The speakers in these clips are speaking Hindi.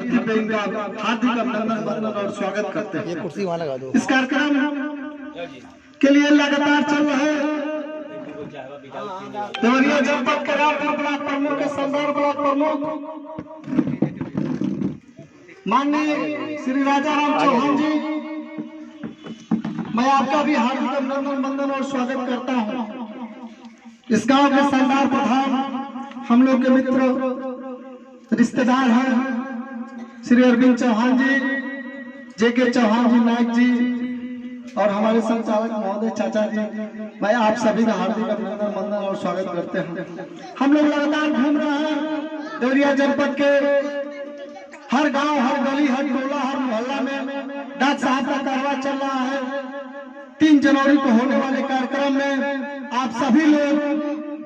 धरती पे इनका हार्दिक अभिनंदन वंदन और स्वागत करते हैं। ये कुर्सी वहां लगा दो। इस कार्यक्रम के लिए लगातार चल रहे देवरिया जनपद के रामपुर ब्लॉक प्रमुख के संदर्भ ब्लॉक प्रमुख माननीय श्री राजा राम चौहान जी, मैं आपका भी हार्दिक अभिनंदन वंदन और स्वागत करता हूं। इस गांव के सरदार प्रधान हम लोग के मित्र रिश्तेदार हैं श्री अरविंद चौहान जी, जेके चौहान जी, नायक जी और हमारे संचालक महोदय चाचा जी, मैं आप सभी का हार्दिक अभिनंदन वंदन और स्वागत करते हैं। हम लोग लगातार घूम रहे हैं देवरिया जनपद के हर गांव, हर गली, हर टोला, हर मोहल्ला में डाक साहब का कारवा चल रहा है। 3 जनवरी को होने वाले कार्यक्रम में आप सभी लोग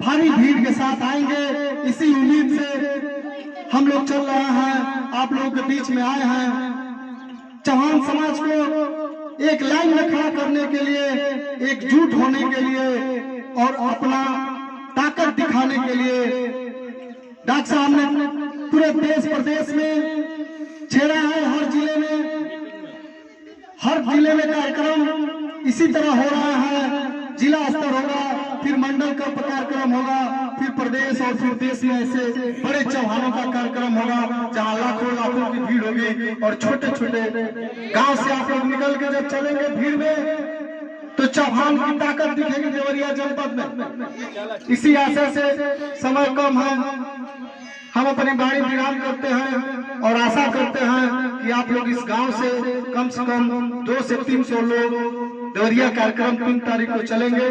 भारी भीड़ के साथ आएंगे, इसी उम्मीद से हम लोग चल रहे हैं, आप लोगों के बीच में आए हैं। चौहान समाज को एक लाइन में खड़ा करने के लिए, एकजुट होने के लिए और अपना ताकत दिखाने के लिए डॉक्टर साहब ने पूरे देश प्रदेश में छेड़ा है। हर जिले में कार्यक्रम इसी तरह हो रहा है। जिला स्तर होगा, फिर मंडल का कार्यक्रम होगा, फिर प्रदेश और फिर देश में ऐसे बड़े चौहानों का कार्यक्रम होगा जहां लाखों लाखों की भीड़ होगी। और छोटे छोटे गांव से आप लोग निकल के जब चलेंगे भीड़ में तो चौहान की ताकत दिखेगी देवरिया जनपद में। इसी आशा से समय कम है, हम अपनी बारी विराम करते हैं और आशा करते हैं कि आप लोग इस गांव से कम 200 से 300 लोग देवरिया कार्यक्रम 3 तारीख को चलेंगे।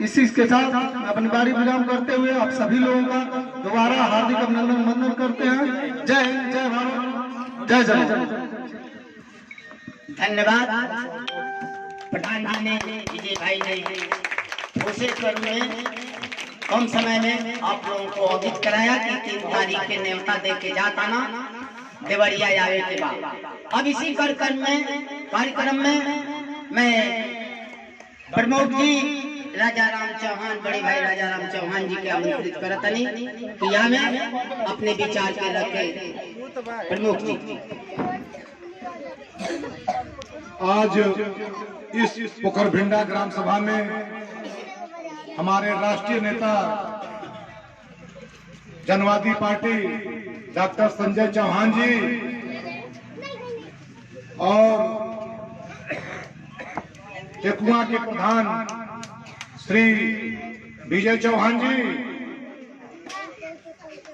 इसी के साथ अपनी बारी विराम करते हुए आप सभी लोगों का दोबारा हार्दिक अभिनंदन वंदन करते हैं। जय हिंद, जय भारत, जय जय। धन्यवाद। प्रधान जी ने, विजय भाई ने घोषेश्वर में कम समय में आप लोगों को अवगत कराया कि 3 तारीख के न्योता दे के जाता ना देवरिया आवे के बाद। अब इसी कार्यक्रम में मैं प्रमोद जी, राजा राम चौहान, बड़े भाई राजा राम चौहान जी के आमंत्रित करतनी कि यहाँ में अपने विचार के रखे प्रमुख जी। आज इस पोखरभिंडा ग्राम सभा में हमारे राष्ट्रीय नेता जनवादी पार्टी डॉक्टर संजय चौहान जी और टेकुआ के प्रधान श्री विजय चौहान जी,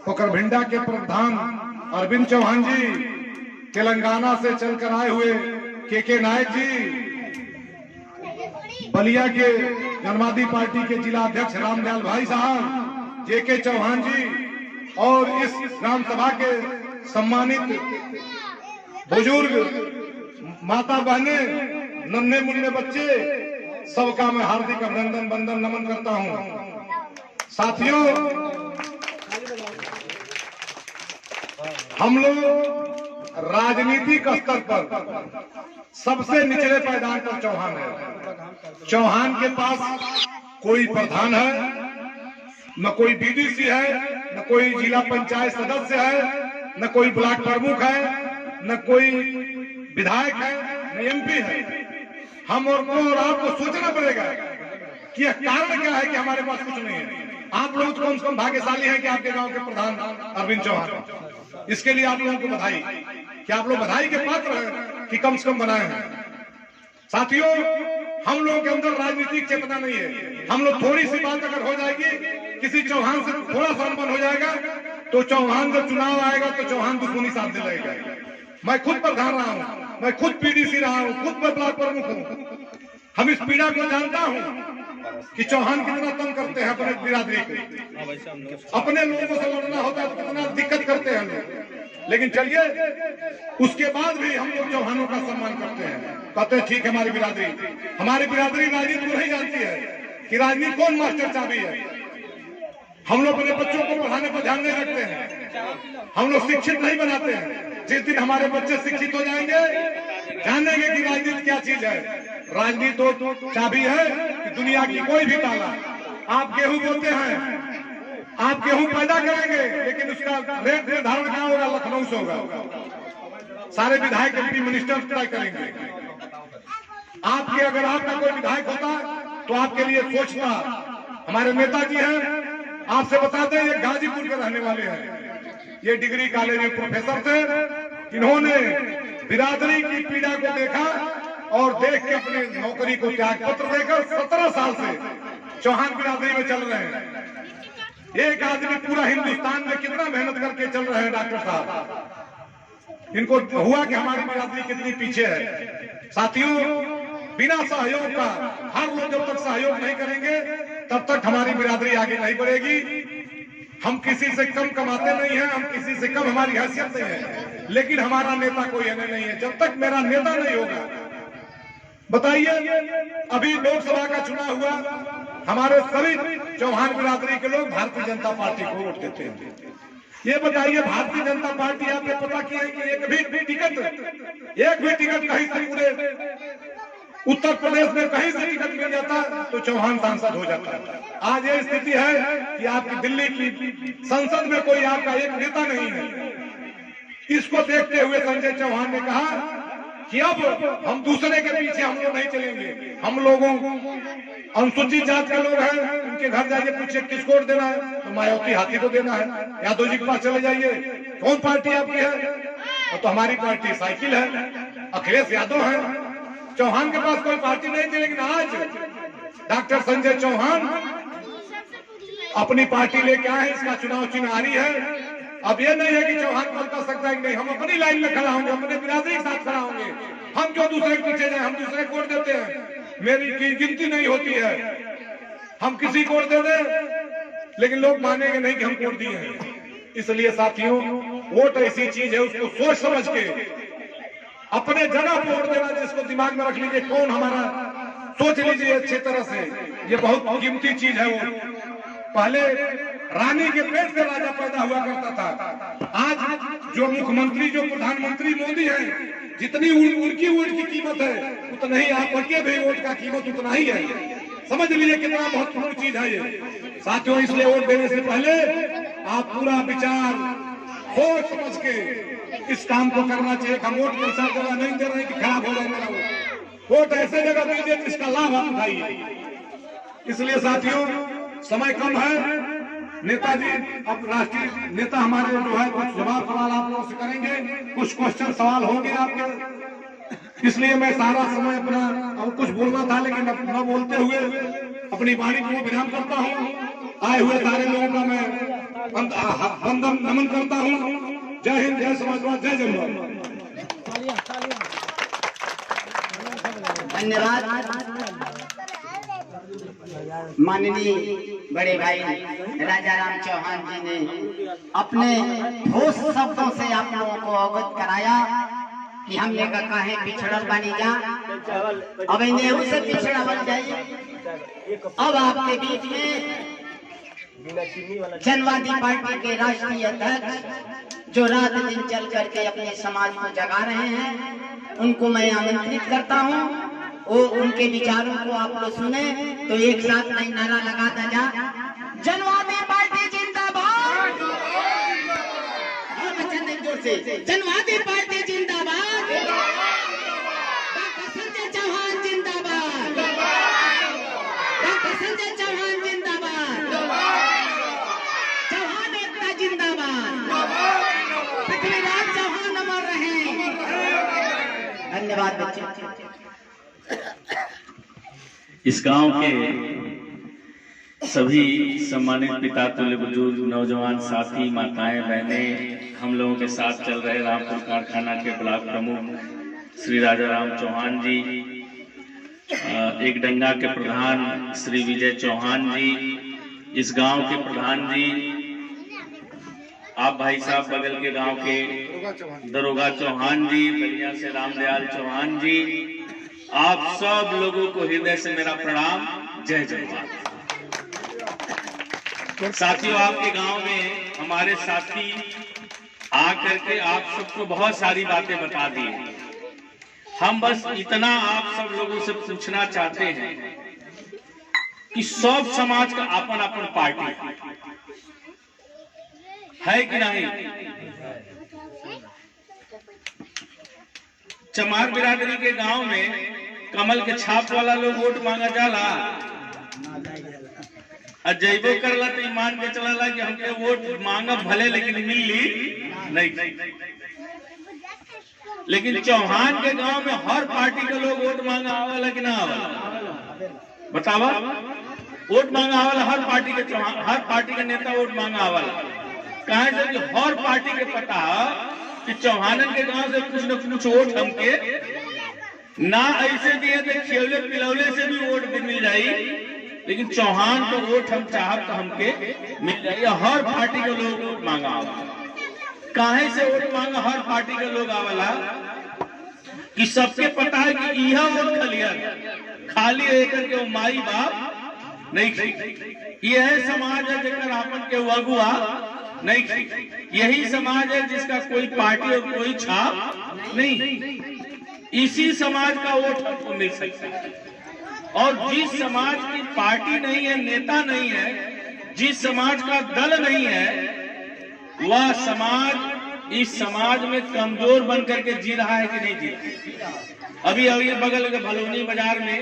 पोखरभिंडा के प्रधान अरविंद चौहान जी, तेलंगाना से चलकर आए हुए के नायक जी, बलिया के जनवादी पार्टी के जिला अध्यक्ष रामदयाल भाई साहब, जेके चौहान जी और इस ग्राम सभा के सम्मानित बुजुर्ग माता बहने, नन्हे मुन्ने बच्चे, सबका मैं हार्दिक अभिनंदन वंदन नमन करता हूं। साथियों, हम लोग राजनीतिक स्तर पर सबसे निचले पायदान पर चौहान है। चौहान के पास कोई प्रधान है, न कोई बीडीसी है, न कोई जिला पंचायत सदस्य है, न कोई ब्लॉक प्रमुख है, न कोई विधायक है, न एमपी है। हम और आपको सोचना पड़ेगा कि यह कारण क्या है कि हमारे पास कुछ नहीं है। आप लोग कम से कम भाग्यशाली हैं कि आपके गांव के प्रधान अरविंद चौहान। इसके लिए आप लोगों को बधाई, कि आप लोग बधाई के पात्र हैं कि कम से कम बनाए हैं। साथियों, हम लोगों के अंदर राजनीतिक चेतना नहीं है। हम लोग थोड़ी सी बात अगर हो जाएगी, किसी चौहान से थोड़ा सा अनबन हो जाएगा तो चौहान जब चुनाव आएगा तो चौहान दुश्मनी साथ दिलाएगा। मैं खुद प्रधान रहा हूं, मैं खुद पीडीसी रहा हूं, खुद मैं ब्लॉक प्रमुख हूं। हम इस पीड़ा को जानता हूं कि चौहान कितना तंग करते हैं अपने बिरादरी को। अपने लोगों से लड़ना होता है तो कितना दिक्कत करते हैं लोग। लेकिन चलिए, उसके बाद भी हम लोग चौहानों का सम्मान करते हैं, कहते हैं ठीक है हमारी बिरादरी राजनीति को नहीं जानती है कि राजनीति कौन मास्टर चाबी है। हम लोग अपने बच्चों को पढ़ाने पर ध्यान नहीं रखते हैं, हम लोग शिक्षित नहीं बनाते हैं। जिस दिन हमारे बच्चे शिक्षित हो जाएंगे, जानेंगे कि राजनीति क्या चीज है। राजनीति तो चाबी है कि दुनिया की कोई भी ताला। आप गेहूं बोते हैं आप गेहूं पैदा करेंगे लेकिन उसका रेट निर्धारण क्या होगा? लखनऊ से होगा। सारे विधायक एमपी मिनिस्टर तय करेंगे। आपके अगर आपका कोई विधायक होता तो आपके लिए सोचता। हमारे नेताजी हैं, आपसे बताते हैं, ये गाजीपुर के रहने वाले हैं। ये डिग्री कॉलेज में प्रोफेसर थे। इन्होंने बिरादरी की पीड़ा को देखा और देख के अपनी नौकरी को त्याग पत्र देकर 17 साल से चौहान बिरादरी में चल रहे हैं। एक आदमी पूरा हिंदुस्तान में कितना मेहनत करके चल रहे हैं डॉक्टर साहब। इनको हुआ कि हमारी बिरादरी कितनी पीछे है। साथियों, बिना सहयोग का हर लोग जब तक सहयोग नहीं करेंगे तब तक हमारी बिरादरी आगे नहीं बढ़ेगी। हम किसी से कम कमाते नहीं हैं, हम किसी से कम हमारी हैसियत नहीं है, लेकिन हमारा नेता कोई हमें नहीं है। जब तक मेरा नेता नहीं होगा, बताइए, अभी लोकसभा का चुनाव हुआ, हमारे सभी चौहान बिरादरी के लोग भारतीय जनता पार्टी को वोट देते हैं। ये बताइए, भारतीय जनता पार्टी आपने पता किया है कि एक भी टिकट कहीं से पूरे उत्तर प्रदेश में कहीं से टिकट मिल जाता तो चौहान सांसद हो जाता। आज ये स्थिति है कि आपकी दिल्ली की संसद में कोई आपका एक नेता नहीं है। इसको देखते हुए संजय चौहान ने कहा कि अब हम दूसरे के पीछे हम लोग नहीं चलेंगे। हम लोगों अनुसूचित जात के लोग हैं, उनके घर जाइए, पूछिए किसको वोट देना है, तो मायावती हाथी को देना है। यादव जी के पास चले जाइए, कौन पार्टी आपकी है, तो हमारी पार्टी साइकिल है, अखिलेश यादव है। चौहान के पास कोई पार्टी नहीं थी, लेकिन आज डॉक्टर संजय चौहान अपनी पार्टी लेके आए। इसका चुनाव चिन्हारी है। अब ये नहीं है कि चौहान कौन कर सकता है कि नहीं, हम अपनी लाइन में खड़ा होंगे, अपने बिरादरी के साथ खड़ा होंगे। हम क्यों दूसरे के पीछे जाए? हम दूसरे को वोट देते हैं, मेरी की गिनती नहीं होती है। हम किसी को वोट दे दें, लेकिन लोग मानेंगे नहीं कि हम वोट दिए हैं। इसलिए साथियों, वोट ऐसी चीज है, उसको सोच समझ के अपने जगह पर वोट देना। जिसको दिमाग में रख लीजिए, कौन हमारा, सोच लीजिए अच्छी तरह से। ये बहुत कीमती चीज है। वो पहले रानी के पेट से राजा पैदा हुआ करता था। आज जो मुख्यमंत्री, जो प्रधानमंत्री मोदी है, जितनी उनकी वोट की कीमत है उतना ही आपके भी वोट का कीमत उतना ही है। समझ लीजिए कितना महत्वपूर्ण चीज है ये साथियों। इसलिए वोट देने से पहले आप पूरा विचार सोच समझ के इस काम को करना चाहिए। हम वोट ऐसा जगह नहीं दे रहे कि खराब हो जाए मेरा वोट ऐसे जगह दीजिए जिसका लाभ आप उठाइए। इसलिए साथियों, समय कम है। नेताजी अब राष्ट्रीय नेता हमारे जो है कुछ जवाब सवाल आप लोगों से करेंगे, कुछ क्वेश्चन सवाल होंगे आपके। इसलिए मैं सारा समय अपना और कुछ बोलना था, लेकिन न बोलते हुए अपनी वाणी को विराम करता हूँ। आए हुए सारे लोगों का मैं वंदन नमन करता हूँ। जय हिंद, जय समाजवाद, जय जवाहर। धन्यवाद। माननीय बड़े भाई राजा राम चौहान जी ने अपने ठोस शब्दों से आप लोगों को अवगत कराया कि हम लोग काहे पिछड़ल बनी जा, अब इन्हें उससे पिछड़ा बन जाइए। अब आपके बीच में जनवादी पार्टी के राष्ट्रीय अध्यक्ष जो रात दिन चल करके अपने समाज को जगा रहे हैं, उनको मैं आमंत्रित करता हूँ। वो उनके विचारों को आप लोग सुने तो एक साथ नहीं नारा लगाता जा, जनवादी पार्टी जिंदाबाद। और बच्चन एक जोर से, जनवादी पार्टी जिंदाबाद। डॉक्टर संजय चौहान जिंदाबाद। डॉक्टर संजय चौहान जिंदाबाद। चौहान एकता जिंदाबाद। पृथ्वीराज चौहान अमर रहे। धन्यवाद बच्चे। इस गांव के सभी सम्मानित पिता, तुल्य बुजुर्ग, नौजवान साथी, माताएं, बहनें, हम लोगों के साथ चल रहे रामपुर कारखाना के ब्लॉक प्रमुख श्री राजा राम चौहान जी, एक डंगा के प्रधान श्री विजय चौहान जी, इस गांव के प्रधान जी, आप भाई साहब बगल के गांव के दरोगा चौहान जी, बलिया से रामदयाल चौहान जी, आप सब लोगों को हृदय से मेरा प्रणाम, जय जवाहर। साथियों, आपके गांव में हमारे साथी आकर के आप सबको बहुत सारी बातें बता दी। हम बस इतना आप सब लोगों से पूछना चाहते हैं कि सब समाज का अपन अपन पार्टी, है कि नहीं? चमार बिरादरी के गांव में कमल के छाप वाला लोग वोट मांगा जाला, जैबो करला तो ईमान के चला कि हमके वोट मांगा भले लेकिन मिली नहीं। लेकिन चौहान के गांव में हर पार्टी के लोग वोट मांगा आवाला कि ना आवाला? बतावा, वोट मांगा आवाला हर पार्टी के, हर पार्टी के नेता वोट मांगा आवाला। कहा से कि हर पार्टी के पता कि चौहानन के गांव से कुछ न कुछ वोट हमके ना ऐसे दिए थे, खिलौले पिलौले से भी वोट मिल जाई, लेकिन चौहान को वोट हम चाहब तो हमके मिल जाए। हर पार्टी के लोग वोट मांगा आवाला। काहे से वोट मांगा हर पार्टी के लोग आवाला कि सबके पता है कि यह वोट खाली एक के माई बाप नहीं, यह समाज है जिसका आपन के अगुआ नहीं, यही समाज है जिसका कोई पार्टी और कोई छाप नहीं। इसी समाज का वोट आपको मिल सकता है। और जिस समाज की पार्टी नहीं है, नेता नहीं है, जिस समाज का दल नहीं है, वह समाज इस समाज में कमजोर बनकर के जी रहा है कि नहीं जी रहा? अभी बगल के भलौनी बाजार में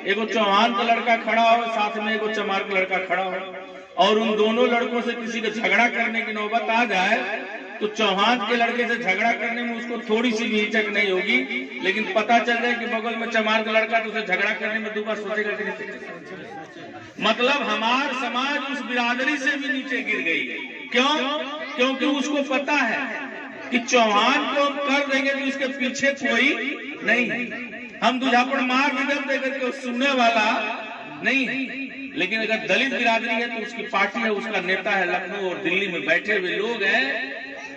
एगो चौहान का लड़का खड़ा हो, साथ में एगो चमार का लड़का खड़ा हो, और उन दोनों लड़कों से किसी का झगड़ा करने की नौबत आ जाए तो चौहान के लड़के से झगड़ा करने में उसको थोड़ी सी भी हिचक नहीं होगी, लेकिन पता चल जाए कि बगल में चमार का लड़का तो उसे झगड़ा करने में 2 बार सोचेगा कि नहीं। मतलब हमार समाज उस बिरादरी से भी नीचे गिर गई। क्यों? क्योंकि उसको पता है कि चौहान को हम कर देंगे तो इसके पीछे कोई नहीं, हम दूल्हापड़ मार भी देकर के सुनने वाला नहीं। लेकिन अगर दलित बिरादरी है तो उसकी पार्टी है, उसका नेता है, लखनऊ और दिल्ली में बैठे हुए लोग हैं,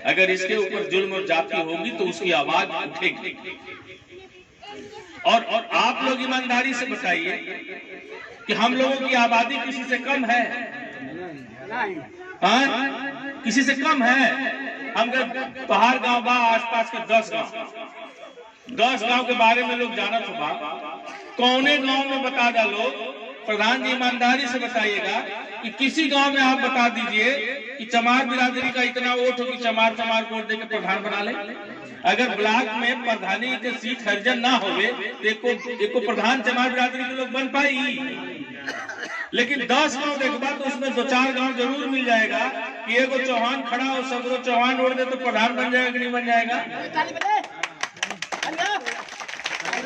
अगर इसके ऊपर जुल्म और जाति होगी तो उसकी आवाज उठेगी। और आप लोग ईमानदारी से बताइए कि हम लोगों की आबादी किसी से कम है? किसी से कम है? हम पहाड़ गांव बा, आसपास के 10 गांव के बारे में लोग जाना तो बा, कौने गांव में बता डालो। प्रधान जी ईमानदारी से बताइएगा कि किसी गांव में आप बता दीजिए कि चमार बिरादरी का इतना वोट हो कि चमार को वोट देकर प्रधान बना ले। अगर ब्लॉक में प्रधानी के सीट हर्जन ना होवे तो एको प्रधान चमार बिरादरी के लोग बन पाई। लेकिन 10 गांव देखबा तो उसमें 2-4 गांव जरूर मिल जाएगा कि एगो चौहान खड़ा हो, सब चौहान वोट दे तो प्रधान बन जाएगा कि नहीं बन जाएगा?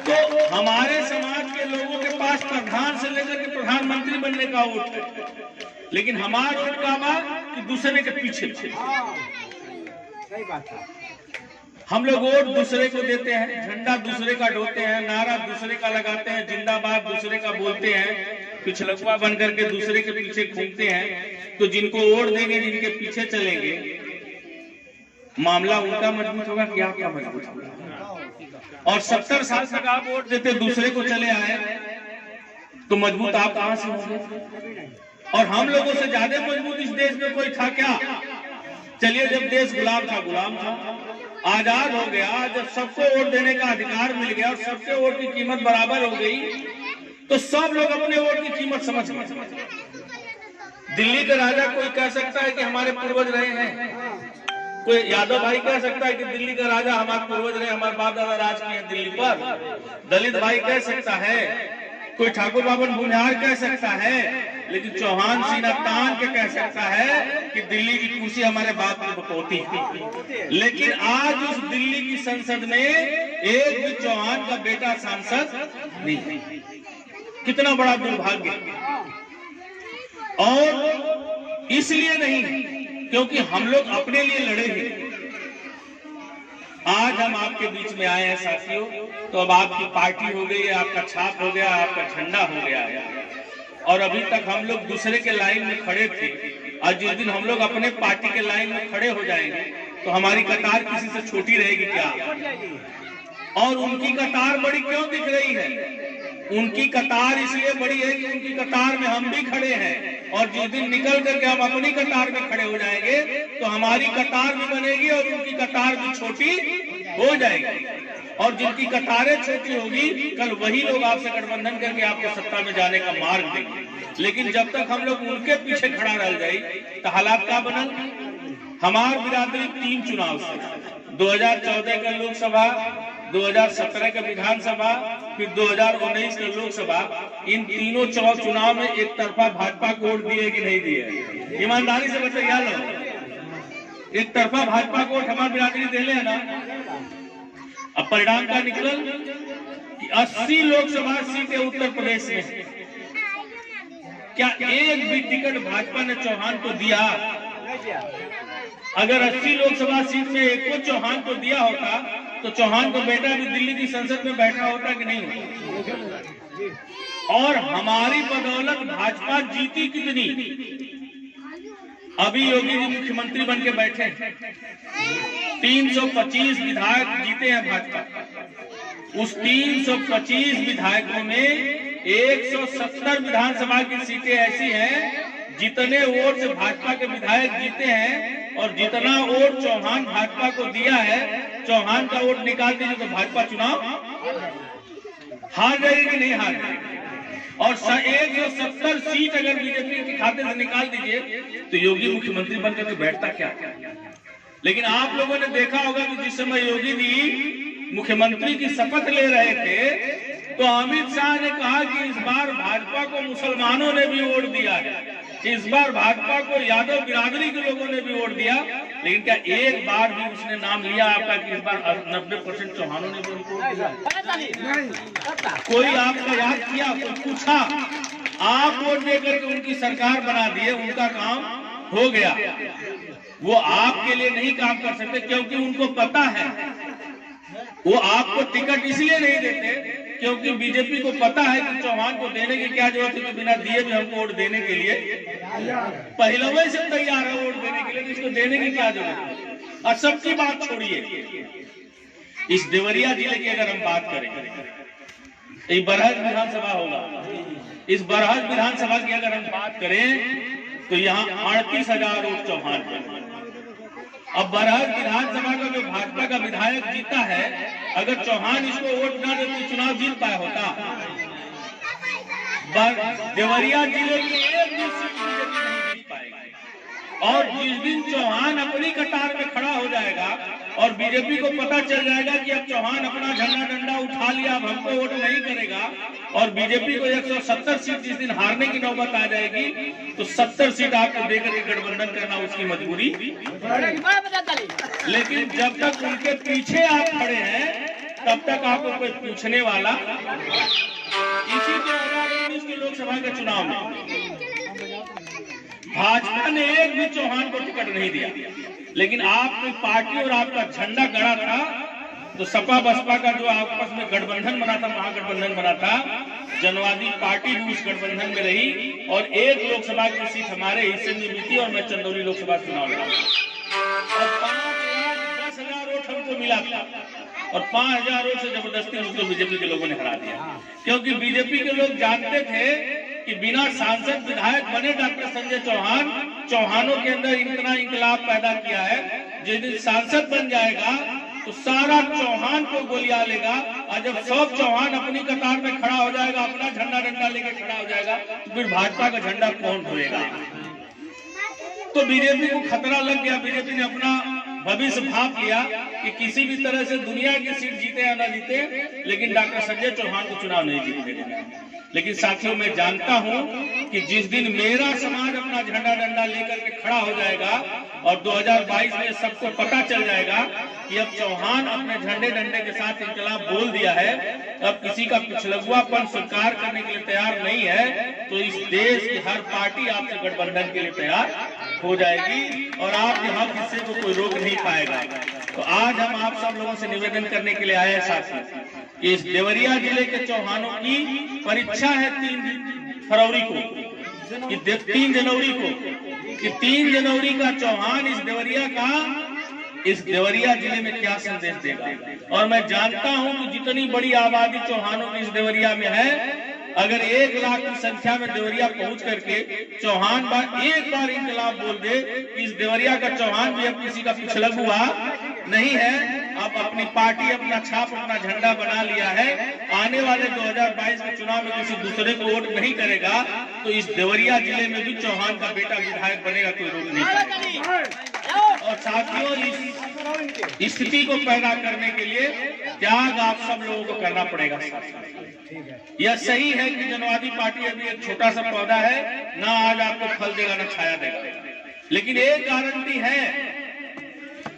तो हमारे समाज के लोगों के पास प्रधान से लेकर के प्रधानमंत्री बनने का वोट है, लेकिन हमारा वोट का बा कि दूसरे के पीछे। हम लोग वोट दूसरे को देते हैं, झंडा दूसरे का ढोते हैं, नारा दूसरे का लगाते हैं, जिंदाबाद दूसरे का बोलते हैं, पिछलुआ बन करके दूसरे के पीछे घूमते हैं। तो जिनको वोट देंगे, जिनके पीछे चलेंगे, मामला उनका मजबूत होगा कि आपका मजबूत होगा? और 70 साल तक आप वोट देते दूसरे को चले आए तो मजबूत आप कहां से होंगे? और हम लोगों से ज्यादा मजबूत इस देश में कोई था क्या? चलिए, जब देश गुलाम था, आजाद हो गया, जब सबको वोट देने का अधिकार मिल गया और सबके वोट की कीमत बराबर हो गई, तो सब लोग अपने वोट की कीमत समझ गए। दिल्ली का राजा कोई कह सकता है कि हमारे पूर्वज रहे हैं, कोई यादव भाई कह सकता है कि दिल्ली का राजा हमारे पूर्वज रहे, हमारे बाप दादा राज किए हैं दिल्ली पर। दलित भाई कह सकता है, कोई ठाकुर बाबन भूमिहार कह सकता है, लेकिन चौहान सीना तान के कह सकता है कि दिल्ली की कुर्सी हमारे बाप की बकौती है। लेकिन आज उस दिल्ली की संसद में एक भी चौहान का बेटा सांसद नहीं। कितना बड़ा दुर्भाग्य! और इसलिए नहीं क्योंकि हम लोग अपने लिए लड़े हैं। आज हम आपके बीच में आए हैं साथियों, तो अब आपकी पार्टी हो गई है, आपका छाप हो गया, आपका झंडा हो गया है, और अभी तक हम लोग दूसरे के लाइन में खड़े थे। और जिस दिन हम लोग अपने पार्टी के लाइन में खड़े हो जाएंगे तो हमारी कतार किसी से छोटी रहेगी क्या? और उनकी कतार बड़ी क्यों दिख रही है? उनकी कतार इसलिए बड़ी है कि उनकी कतार में हम भी खड़े हैं, और जिस दिन निकल करके हम अपनी कतार में खड़े हो जाएंगे तो हमारी कतार भी बनेगी और उनकी कतार भी छोटी हो जाएगी। और जिनकी कतारें छोटी होगी, कल वही लोग आपसे गठबंधन करके आपको सत्ता में जाने का मार्ग देंगे। लेकिन जब तक हम लोग उनके पीछे खड़ा रह जाए तो हालात क्या बनल? हमार बिरादरी 3 चुनाव से 2014 का लोकसभा, 2017 का विधानसभा, फिर 2019 का लोकसभा, इन तीनों चुनाव में एक तरफा भाजपा को वोट दिए कि नहीं दिए? ईमानदारी से बताइए लो, एक तरफा भाजपा को वोट हमारी बिरादरी दे ले ना। अब परिणाम का निकल कि 80 लोकसभा सीटें उत्तर प्रदेश में, क्या एक भी टिकट भाजपा ने चौहान को दिया? अगर 80 लोकसभा सीट में एक को चौहान को दिया होता तो चौहान को बेटा भी दिल्ली की संसद में बैठा होता कि नहीं? और हमारी बदौलत भाजपा जीती कितनी? अभी योगी जी मुख्यमंत्री बन के बैठे, 325 विधायक जीते हैं भाजपा। उस 325 विधायकों में 170 विधानसभा की सीटें ऐसी हैं जितने वोट से भाजपा के विधायक जीते हैं, और जितना वोट चौहान भाजपा को दिया है, चौहान का वोट निकाल दीजिए तो भाजपा चुनाव हार जाएगी कि नहीं हार जाएगी? और 170 सीट अगर बीजेपी के खाते से निकाल दीजिए तो योगी मुख्यमंत्री बनकर के बैठता क्या? लेकिन आप लोगों ने देखा होगा कि जिस समय योगी जी मुख्यमंत्री की शपथ ले रहे थे तो अमित शाह ने कहा कि इस बार भाजपा को मुसलमानों ने भी वोट दिया है, इस बार भाजपा को यादव बिरादरी के लोगों ने भी वोट दिया। लेकिन क्या एक बार भी उसने नाम लिया आपका कि इस बार 90% चौहानों ने भी उनको वोट दिया? कोई आपका याद किया? कोई पूछा? आप वोट देकर के उनकी सरकार बना दिए, उनका काम हो गया। वो आपके लिए नहीं काम कर सकते क्योंकि उनको पता है, वो आपको टिकट इसलिए नहीं देते क्योंकि बीजेपी को पता है कि चौहान को देने की क्या जरूरत है, कि बिना दिए भी हमको वोट देने के लिए पहले से तैयार है वोट देने के लिए, तो इसको देने की क्या जरूरत है? और सबकी बात छोड़िए, इस देवरिया जिले की अगर हम बात करें, ये बरहज विधानसभा होगा, इस बरहज विधानसभा की अगर हम बात करें तो यहाँ 38,000 वोट चौहान पर। अब बरहज विधानसभा का जो भाजपा का विधायक जीता है, अगर चौहान इसको वोट न दे तो चुनाव जीत पाया होता? देवरिया जिले की एक भी सीट बीजेपी नहीं जीत पाएगी। और जिस दिन चौहान अपनी कतार में खड़ा हो जाएगा और बीजेपी को पता चल जाएगा कि अब चौहान अपना झंडा डंडा उठा लिया, अब हमको वोट नहीं करेगा, और बीजेपी को 170 सीट जिस दिन हारने की नौबत आ जाएगी तो 70 सीट आपको देकर के गठबंधन करना उसकी मजबूरी। लेकिन जब तक उनके पीछे आप खड़े हैं तब तक आपको कोई पूछने वाला। इसी 2019 के लोकसभा के चुनाव में भाजपा ने एक भी चौहान को टिकट नहीं दिया, लेकिन आपकी पार्टी और आपका झंडा गड़ा था तो सपा बसपा का जो आपस में गठबंधन बना था, महागठबंधन बना था, जनवादी पार्टी भी उस गठबंधन में रही और एक लोकसभा की सीट हमारे हिस्से में मिली और मैं चंदौली लोकसभा चुनाव लड़ा और 10,000 वोट हमको मिला था और 5,000 वोट से जबरदस्ती उसको बीजेपी के लोगों ने हरा दिया, क्योंकि बीजेपी के लोग जानते थे कि बिना सांसद विधायक बने डॉक्टर संजय चौहान चौहानों के अंदर इतना इंकलाब पैदा किया है। जिस दिन सांसद बन जाएगा तो सारा चौहान को गोलियां लेगा, और जब सब चौहान अपनी कतार में खड़ा हो जाएगा, अपना झंडा डंडा लेके खड़ा हो जाएगा, तो फिर भाजपा का झंडा कौन ढोएगा? तो बीजेपी को खतरा लग गया। बीजेपी ने अपना भविष्य भाप लिया कि किसी भी तरह से दुनिया की सीट जीते या ना जीते, लेकिन डॉक्टर संजय चौहान को चुनाव नहीं जीतने देना। लेकिन साथियों, मैं जानता हूं कि जिस दिन मेरा समाज अपना झंडा डंडा लेकर के खड़ा हो जाएगा और 2022 में सबको पता चल जाएगा कि अब चौहान अपने झंडे डंडे के साथ इंकलाब बोल दिया है, अब किसी का पिछलगुआपन स्वीकार करने के लिए तैयार नहीं है, तो इस देश की हर पार्टी आपसे गठबंधन के लिए तैयार हो जाएगी और आपके हक हिस्से को कोई रोक नहीं पाएगा। तो आज हम आप सब लोगों से निवेदन करने के लिए आए हैं साथियों, इस देवरिया जिले के चौहानों की परीक्षा है 3 फरवरी को, 3 जनवरी को, कि 3 जनवरी का चौहान इस देवरिया जिले में क्या संदेश देगा। और मैं जानता हूं कि जितनी बड़ी आबादी चौहानों की इस देवरिया में है, अगर 1 लाख की संख्या में देवरिया पहुंच करके चौहान एक बार इंकलाब बोल दे कि इस देवरिया का चौहान भी अब किसी का पिछलग हुआ नहीं है, अब अपनी पार्टी अपना छाप अपना झंडा बना लिया है, आने वाले 2022 के चुनाव में किसी दूसरे को वोट नहीं करेगा, तो इस देवरिया जिले में भी चौहान का बेटा विधायक बनेगा, कोई रोक नहीं पाएगा। और साथियों इस स्थिति को पैदा करने के लिए त्याग आप सब लोगों को करना पड़ेगा। यह सही है कि जनवादी पार्टी अभी एक छोटा सा पौधा है, ना आज आपको फल देगा ना छाया देगा, लेकिन एक गारंटी है,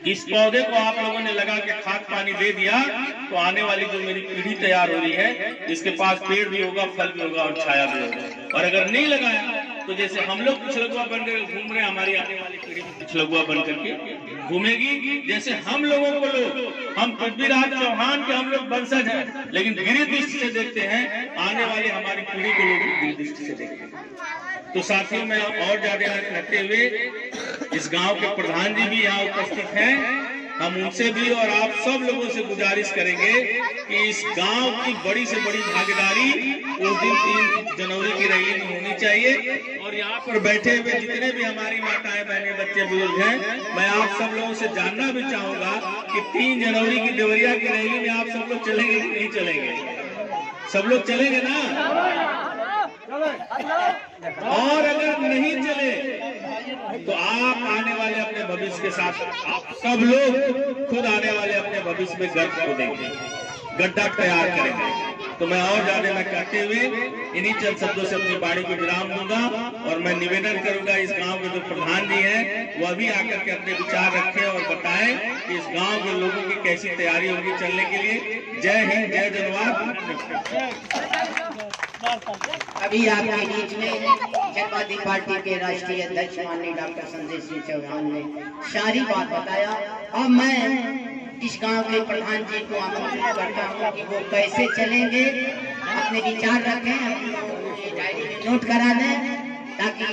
इस पौधे को आप लोगों ने लगा के खाद पानी दे दिया तो आने वाली जो मेरी पीढ़ी तैयार हो रही है, इसके पास पेड़ भी होगा, फल भी होगा और छाया भी होगा। और अगर नहीं लगाया तो जैसे हम लोग पिछलगुआ बनकर घूम रहे हैं, हमारी आने वाली पीढ़ी पिछलगुआ बनकर के घूमेगी। जैसे हम लोगों को लोग, हम पृथ्वीराज चौहान के हम लोग वंशज हैं, लेकिन गिरी दृष्टि से देखते हैं, आने वाली हमारी पीढ़ी को लोग गिरी दृष्टि से देखते हैं। तो साथियों, मैं और ज्यादा कहते हुए इस गांव के प्रधान जी भी यहाँ उपस्थित हैं, हम उनसे भी और आप सब लोगों से गुजारिश करेंगे कि इस गांव की बड़ी से बड़ी भागीदारी उस दिन 3 जनवरी की रैली में होनी चाहिए। और यहाँ पर बैठे हुए जितने भी हमारी माताएं बहनें बच्चे बुजुर्ग हैं, मैं आप सब लोगों से जानना भी चाहूंगा कि 3 जनवरी की देवरिया की रैली में आप सब लोग चलेंगे कि नहीं चलेंगे? सब लोग चलेंगे ना? और अगर नहीं चले तो आप आने वाले अपने भविष्य के साथ, आप सब लोग खुद आने वाले अपने भविष्य में गर्द को देंगे, गड्ढा तैयार करेंगे। तो मैं और ज्यादा मैं कहते हुए इन्हीं चंद शब्दों से अपनी वाणी को विराम दूंगा और मैं निवेदन करूंगा इस गांव के जो प्रधान जी हैं वह भी आकर के अपने विचार रखें और बताएं कि इस गांव के लोगों की कैसी तैयारी होगी चलने के लिए। जय हिंद, जय जनवाद। अभी आपके बीच में जनवादी पार्टी के राष्ट्रीय अध्यक्ष माननीय डॉक्टर संजय सिंह चौहान ने सारी बात बताया और मैं इस गांव के प्रधान जी को आमंत्रित करता हूं कि वो कैसे चलेंगे, अपने विचार रखें, अपनी डायरी में नोट करा दें, ताकि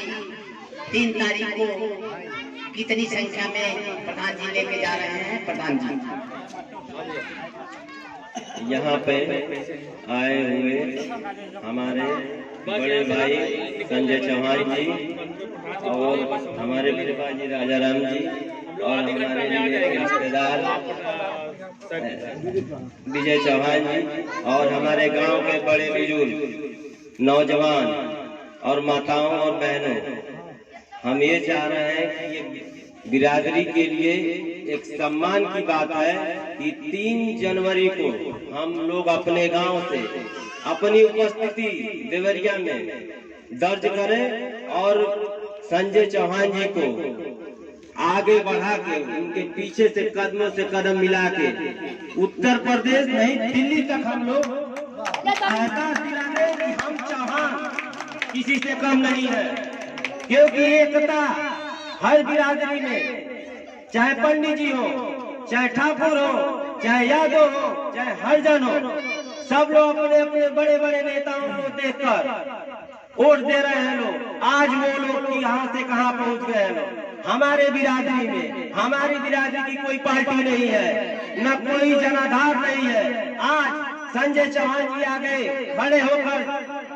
3 तारीख को कितनी संख्या में प्रधान जी लेके जा रहे हैं। प्रधान जी यहाँ पे आए हुए हमारे बड़े भाई संजय चौहान जी और हमारे बड़े भाई राजा राम जी और हमारे रिश्तेदार विजय चौहान जी और हमारे गांव के बड़े बुजुर्ग, नौजवान और माताओं और बहनों, हम ये चाह रहे हैं कि ये बिरादरी के लिए एक सम्मान की बात है कि 3 जनवरी को हम लोग अपने गांव से अपनी उपस्थिति देवरिया में दर्ज करें और संजय चौहान जी को आगे बढ़ा के उनके पीछे से कदमों से कदम मिला के उत्तर प्रदेश नहीं दिल्ली तक हम लोग एहसास दिलाने कि हम चौहान किसी से कम नहीं है, क्योंकि एकता हर बिरादरी में, चाहे पंडित जी हो, चाहे ठाकुर हो, चाहे यादव हो, चाहे हरिजन हो, सब लोग अपने अपने बड़े बड़े नेताओं को देखकर वोट दे रहे हैं लोग। आज वो लोग यहाँ से कहाँ पहुँच गए हैं लोग। हमारे बिरादरी में, हमारी बिरादरी की कोई पार्टी नहीं है, न कोई जनाधार नहीं है। आज संजय चौहान जी आगे खड़े होकर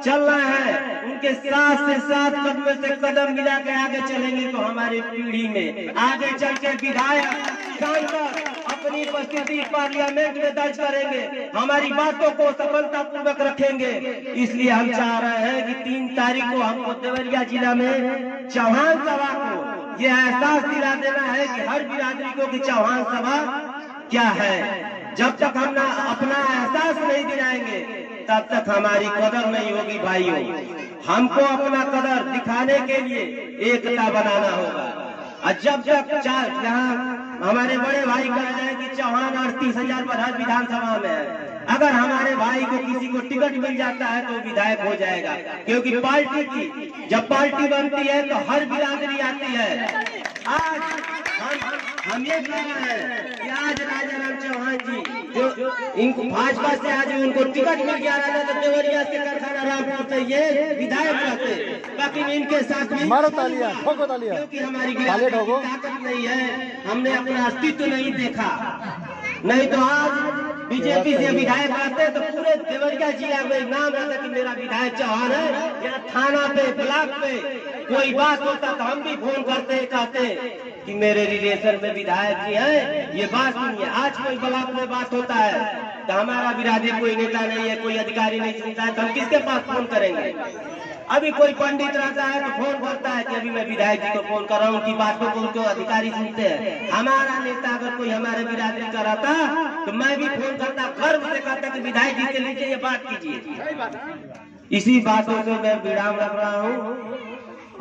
चल रहे हैं, उनके साथ से साथ कदम से कदम मिला के आगे चलेंगे तो हमारी पीढ़ी में आगे चल के विधायक सांसद अपनी उपस्थिति पार्लियामेंट में दर्ज करेंगे, हमारी बातों को सफलता पूर्वक रखेंगे। इसलिए हम चाह रहे हैं कि 3 तारीख को हमको देवरिया जिला में चौहान सभा को यह एहसास दिला देना है कि हर बिरादरी को कि चौहान सभा क्या है। जब तक हम अपना एहसास नहीं दिलाएंगे तब तक हमारी कदर नहीं होगी भाइयों। हमको अपना कदर दिखाने के लिए एकता बनाना होगा। और जब तक यहाँ हमारे बड़े भाई कह रहे हैं कि चौहान 38,000 पर हर विधानसभा में है, अगर हमारे भाई को किसी को टिकट मिल जाता है तो विधायक हो जाएगा, क्योंकि पार्टी की जब पार्टी बनती है तो हर बिरादरी आती है। आज हम ये कह रहे हैं कि आज राजा राम चौहान जी जो इनको भाजपा से आज उनको टिकट मिल गया रहता तो देवरिया से कारखाना रामपुर से ये विधायक रहते, बाकी इनके साथ में क्योंकि हमारी ताकत नहीं है, हमने अपना अस्तित्व नहीं देखा। नहीं तो आज बीजेपी से विधायक रहते तो पूरे देवरिया जिला में नाम रहता कि मेरा विधायक चौहान है। या थाना पे, ब्लॉक पे कोई बात होता तो हम भी फोन करते कहते कि मेरे रिलेशन में विधायक जी है, ये बात नहीं है। आज कोई ब्लॉक में बात होता है तो हमारा बिरादरी कोई नेता नहीं है, कोई अधिकारी नहीं सुनता है, तो हम किसके पास फोन करेंगे? अभी कोई पंडित रहता है तो फोन करता है कि अभी मैं विधायक जी को फोन कर रहा हूँ, उनकी बातों को उनको अधिकारी सुनते हैं। हमारा नेता अगर कोई हमारे बिरादरी का रहता तो मैं भी फोन करता, गर्व से कहता कि विधायक जी के नीचे ये बात कीजिए। इसी बातों से मैं विराम रख रहा हूँ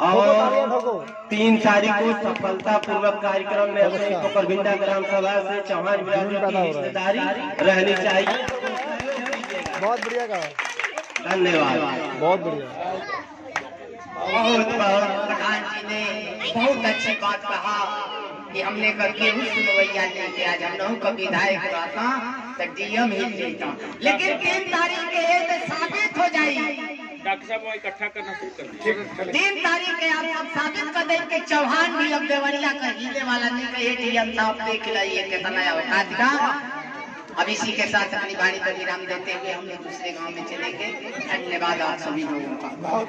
और 3 तारीख को सफलता पूर्वक कार्यक्रम में अपने कोकरबिंडा ग्राम सभा से चौहान बिरादरी की हिस्सेदारी रहनी चाहिए। बहुत बढ़िया कहा, धन्यवाद। बहुत बढ़िया। बहुत प्रधान जी ने बहुत अच्छी बात कहा कि हमने करके उस सुनवैया लेके आज हम लोगों का विधायक रहता तो डीएम ही लेता, लेकिन 3 तारीख के तो साबित हो जाएगी। डॉक्टर साहब वो इकट्ठा करना शुरू कर दीजिए। 3 तारीख के आप सब साबित कर दें कि चौहान भी अब देवरिया का हीले वाला नहीं कहे डीएम साहब देख लाइए कितना अवकाश का। अब इसी के साथ अपनी बाणी पर विराम देते हुए हम लोग दूसरे गांव में चलेंगे। धन्यवाद आप सभी लोगों का।